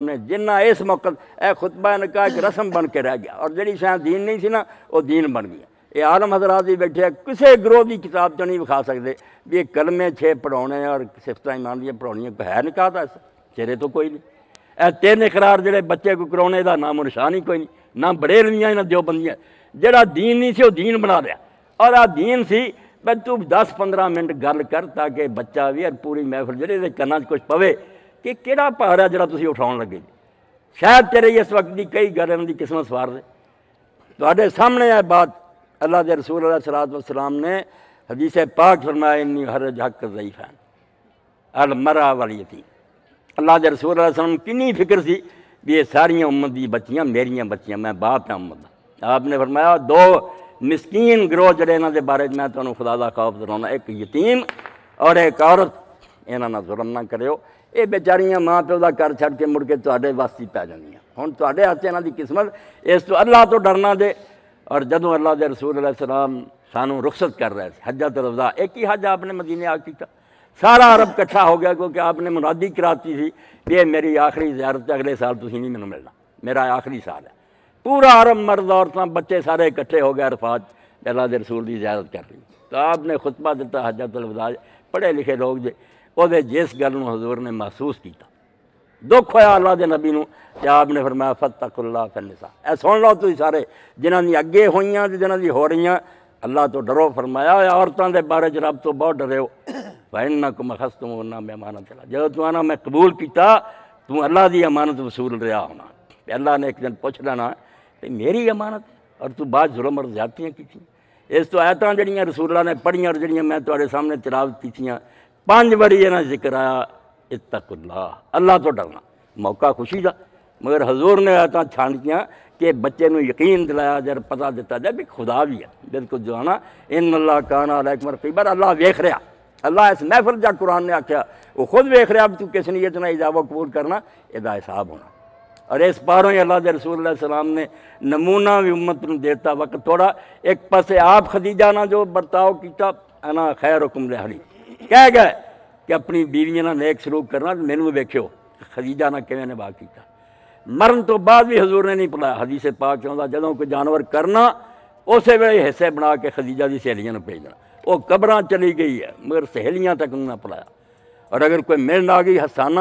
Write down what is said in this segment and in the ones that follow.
نے جنہ اس موقع اے خطبہ نکاح ایک رسم بن کے رہ گیا، اور جڑی شاید دین نہیں سی نا وہ دین بن گیا۔ یہ عالم حضرات بھی بیٹھے ہیں، کسی گروہ کی کتاب تو نہیں بکھا سکتے بھی یہ کلمے 6 پڑھانے اور صفتہ ایمان دیا پڑھاؤنیاں کوئی ہے نکاح تھا ایسا چہرے تو کوئی نہیں۔ اے 3 اقرار جڑے بچے کو کرانے دا نام و نشان ہی کوئی نہیں، نہ بڑیلویاں نہ دیوبندیاں۔ جڑا دین نہیں سی وہ دین بنا لیا، اور آ دین سی بس تو 10-15 منٹ گل کر تاکہ بچہ بھی اور پوری محفل جڑے دے کناں کچھ پوے کہ کیڑا پہاڑ ہے جڑا تسی اٹھاؤن لگے جی۔ شاید تیرے اس وقت دی کئی گلوں دی قسمت سوار دے تواڈے سامنے ہے بات۔ اللہ دے رسول علیہ الصلوۃ والسلام نے حدیث پاک فرمایا انی حرج حق ضعیفین المرأة والیتیم۔ اللہ دے رسول علیہ السلام کنی فکر سی بھی یہ ساریاں امت دی بچیاں میریاں بچیاں، میں باپ ہاں امت دا۔ آپ نے فرمایا 2 مسکین گروہ جڑے انہاں دے بارے میں تانوں خدا دا خوف دلانا، ایک یتیم اور ایک عورت، انہاں نال ظلم نہ کریو۔ یہ بیچاریاں ماں پیو دا گھر چھڑ کے مڑ کے تواڈے واسطے پی جاندیاں۔ ہن تواڈے ہاتھ انہاں دی قسمت اس تو اللہ تو ڈرنا دے۔ اور جدوں اللہ دے رسول علیہ السلام سانوں رخصت کر رہے تھے حجۃ الوداع، ایک ہی حج آپ نے مدینے آ کیتا، سارا عرب کٹھا ہو گیا کیونکہ آپ نے منادی کراتی تھی کہ یہ میری آخری زیارت ہے، اگلے سال تسی نہیں مینوں ملنا، میرا آخری سال ہے۔ پورا عرب مرد عورتاں بچے سارے اکٹھے ہو گئے عرفات، اللہ دے رسول دی زیارت کر لی۔ تو آپ نے خطبہ دیتا حجۃ الوداع، پڑھے لکھے لوگ جے وہ جس گل حضور نے محسوس کیتا، دکھ ہویا اللہ دے نبی نو، کہ آپ نے فرمایا فاتقوا اللہ فی النساء۔ اے سن لو تسی سارے جنہاں دی اگے ہوئیاں تے جنہاں دی ہو رہیاں، اللہ تو ڈرو۔ فرمایا عورتاں دے بارے رب تو بہت ڈرے ہو، فإنکم أخذتموہن بأمانۃ اللہ، جب تو آنا میں قبول کیتا تو اللہ دی امانت وصول رہا ہونا۔ اللہ نے ایک دن پوچھ لینا کہ میری امانت، اور تو بعد ظلم اور زیادتیاں کیتیں۔ اس تو آیتاں جڑیاں رسول اللہ نے پڑھیاں اور جڑیاں میں تواڈے سامنے تلاوت کیتیاں، 5 باری انہاں ذکر آیا اتقوا اللہ، اللہ تو ڈرنا۔ موقع خوشی دا، مگر حضور نے آیتاں چھانٹیاں کہ بچے نو یقین دلایا جائے، پتہ دیتا جائے بھی خدا بھی ہے بالکل جو آنا ان اللہ کان علیکم رقیبا، اللہ ویکھ رہا۔ اللہ اس محفل جا قرآن نے آکھیا وہ خود ویکھ رہا، تو کس نیت نہ اجابہ قبول کرنا ادا حساب ہونا۔ اور اس پاروں ہی اللہ دے رسول اللہ السلام نے نمونہ بھی امت نو دیتا وقت تھوڑا۔ ایک پاسے آپ خدیجہ نہ جو برتاؤ کیتا، انا خیرکم لأہلی، کہہ گئے کہ اپنی بیویاں نال نیک سلوک کرنا، مینوں ویکھو خدیجہ نہ کیویں نبھا کیتا۔ مرن تو بعد بھی حضور نے نہیں پڑھایا، حدیث پاک چاہتا جدوں کوئی جانور کرنا اسی ویلے حصے بنا کے خدیجہ دی سہیلیاں نوں بھیجنا۔ وہ قبراں چلی گئی ہے مگر سہیلیاں تک نہ پڑھایا۔ اور اگر کوئی ملن آ گئی حسانہ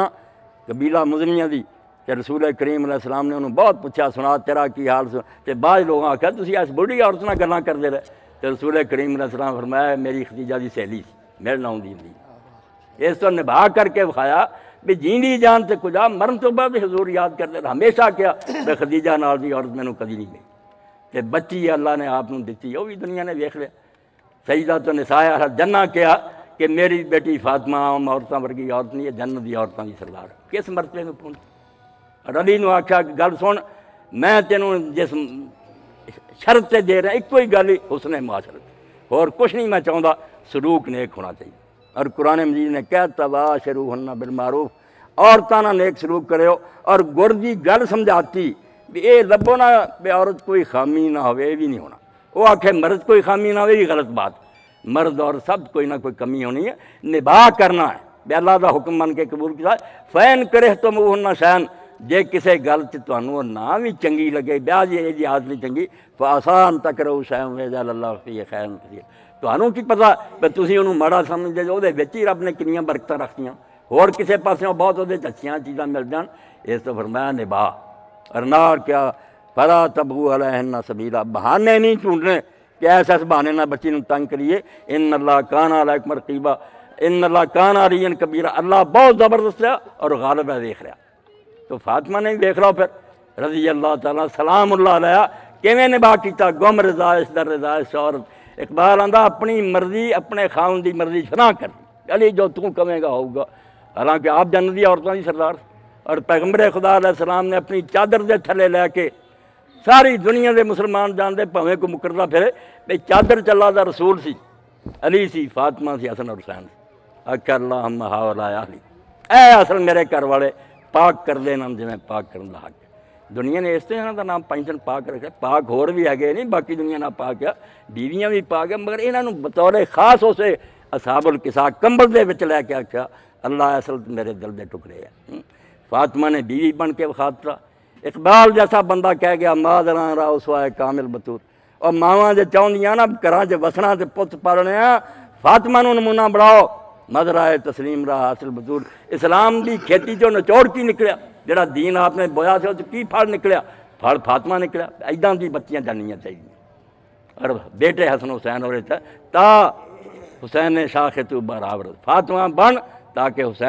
قبیلہ مزنیاں دی، کہ رسول کریم علیہ السلام نے انہوں بہت پوچھا سنا تیرا کی حال سن، کہ بعض لوگوں آکھا تسی اس بڑھی عورت نال گلاں کردے رہے، تو رسول کریم علیہ السلام فرمایا میری خدیجہ دی سہیلی سی، ملن آؤندی نہیں۔ اس تو نبھا کر کے بخایا بھی جیندی جان تے کجا، مرن تو بعد حضور یاد کرتے رہے، ہمیشہ کیا کہ خدیجہ نال دی عورت مینوں کدی نہیں ملی، کہ بچی اللہ نے آپ نوں دتی، وہ بھی دنیا نے ویکھ لیا۔ سیدۃ النساء الجنہ کیا کہ میری بیٹی فاطمہ عام عورتاں ورگی عورت نہیں ہے، جنت دی عورتاں دی سردار، کس مرتبے میں پہنچ۔ اور علی نو آکھیا کہ گل سن، میں تینوں جس شرط تے دے رہا ایک کوئی گل حسن معاشرت، اور کچھ نہیں میں چاہتا، سلوک نیک ہونا چاہیے۔ اور قرآن مجید نے کہتا واشروہن بالمعروف، عورتاں نال نیک سلوک کرو، اور گر دی گل سمجھاتی بھی اے لبو نہ بے عورت کوئی خامی نہ ہوئے، بھی نہیں ہونا۔ وہ آکھے مرد کوئی خامی نہ ہوئے، یہ غلط بات، مرد اور سب کوئی نہ کوئی کمی ہونی ہے، نبھا کرنا ہے بے اللہ دا حکم من کے قبول کیا۔ فین کرہتموہن شیئا، جے کسے گل تے تانوں نہ بھی چنگی لگے، بیاہ دی عادت نہیں چنگی، فآسان تکرہوا شیئا ویجعل اللہ فیہ خیرا کثیرا، تانوں کی پتہ کہ تسی انہوں ماڑا سمجھدے جو دے وچ ہی رب نے کنیاں برکتاں رکھتیاں، اور کسے پاسوں بہت وہ اچھیاں چیزاں مل جان۔ اس تو فرمایا نبھا، اور نہ کیا فلا تبغوا علیہن سبیلا، بہانے نہیں ڈھونڈنے کہ ایسے بہانے نہ بچی نوں تنگ کریے۔ ان اللہ کان علیکم رقیبا، ان اللہ کان علیٰ کبیرا، اللہ بہت زبردست ہے اور غالب ہے، دیکھ رہا۔ تو فاطمہ نے بھی دیکھ رہا پھر رضی اللہ تعالیٰ سلام اللہ علیہ کیویں نبھا کیتا، گم رضائش در رضائش عورت۔ اقبال آندا اپنی مرضی اپنے خاون دی مرضی شنا کر، علی جو تو کہے گا ہوگا، حالانکہ آپ جنت دی عورتوں دی سردار۔ اور پیغمبر خدا علیہ السلام نے اپنی چادر دے تھلے لے کے ساری دنیا دے مسلمان جاندے پاویں کو مکردا پھرے بے چادر چلا دا رسول سی، علی سی، فاطمہ سی، حسن اور حسین سی۔ اکھا اللہم ہاؤلاء اہلی، اے اصل میرے گھر والے پاک کر دینا جویں پاک کرن دا حق۔ دنیا نے اس طرح دا نام 5 دن پاک رکھا، پاک ہور بھی ہے نہیں، باقی دنیا نہ پاک ہے، بیویاں بھی پاک ہے، مگر انہاں نوں بطور خاص اسے اصحاب الکساء کمبل دے وچ لے کے آکھیا اللہ اصل میرے دل دے ٹکڑے ہے۔ فاطمہ نے بیوی بن کے وکھاتا۔ اقبال جیسا بندہ کہہ گیا مادراں را اسوائے کامل بطور، اور ماواں جے چاہندیاں نا گھراں چ وسنا تے پت پالنے آ، فاطمہ نو نمونہ بڑھاؤ، مدرائے تسلیم را حاصل بطور۔ اسلام دی کھیتی چوں نچوڑ کی نکلیا، جڑا دین آپ نے بویا سی اس کی پھل نکلیا، پھل فاطمہ نکلیا۔ ایداں دی بچیاں جاننیاں چاہیے۔ اور بیٹے حسن حسین اور تا حسین شاخ تو برابر، فاطمہ بن تاکہ حسین